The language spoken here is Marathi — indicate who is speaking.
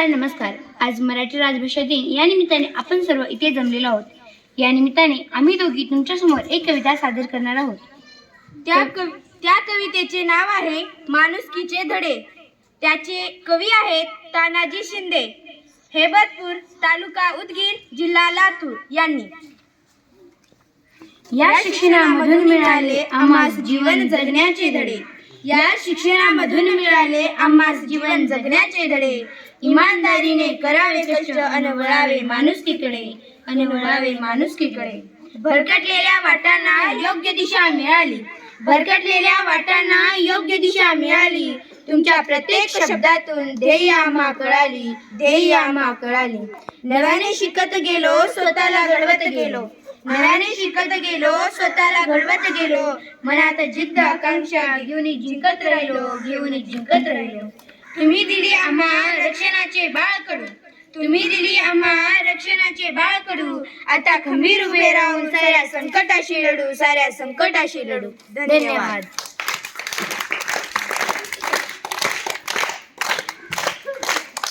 Speaker 1: नमस्कार. आज मराठी राजभाषा दिन या निमित्ताने आपण सर्व इथे जमलेलो आहोत. या निमित्ताने आम्ही दोघी तुमच्यासमोर एक कविता सादर करणार आहोत.
Speaker 2: त्या कवितेचे नाव आहे माणुसकीचे धडे. त्याचे कवी आहेत तानाजी शिंदे, हेबतपूर, तालुका उदगीर, जिल्हा लातूर यांनी.
Speaker 1: या शिक्षणामधून मिळाले आम्हास जीवन जगण्याचे धडे.
Speaker 2: या शिक्षणामधून मिळाले आम्हास जीवन जगण्याचे धडे. इमानदारीने करावे कष्ट अन वळावे माणुसकीकडे, अन वळावे माणुसकीकडे. भरकटलेल्या वाटांना योग्य दिशा मिळाली, भरकटलेल्या वाटांना योग्य दिशा मिळाली. तुमच्या प्रत्येक शब्दातून ध्येय आम्हा कळाली, ध्येय आम्हा कळाली. नव्याने शिकत गेलो, स्वतःला घडवत गेलो, नव्याने शिकत गेलो, स्वतःला घडवत गेलो. मनात जिद्द आकांक्षा घेऊन जिंकत राहिलो, घेऊन जिंकत राहिलो. तुम्ही दिली आम्हा रक्षणाचे बाळकडू, तुम्ही दिली आम्हा रक्षणाचे बाळकडू. आता खंबीर उभे राहून साऱ्या संकटाशी लढू, साऱ्या संकटाशी लढू. धन्यवाद.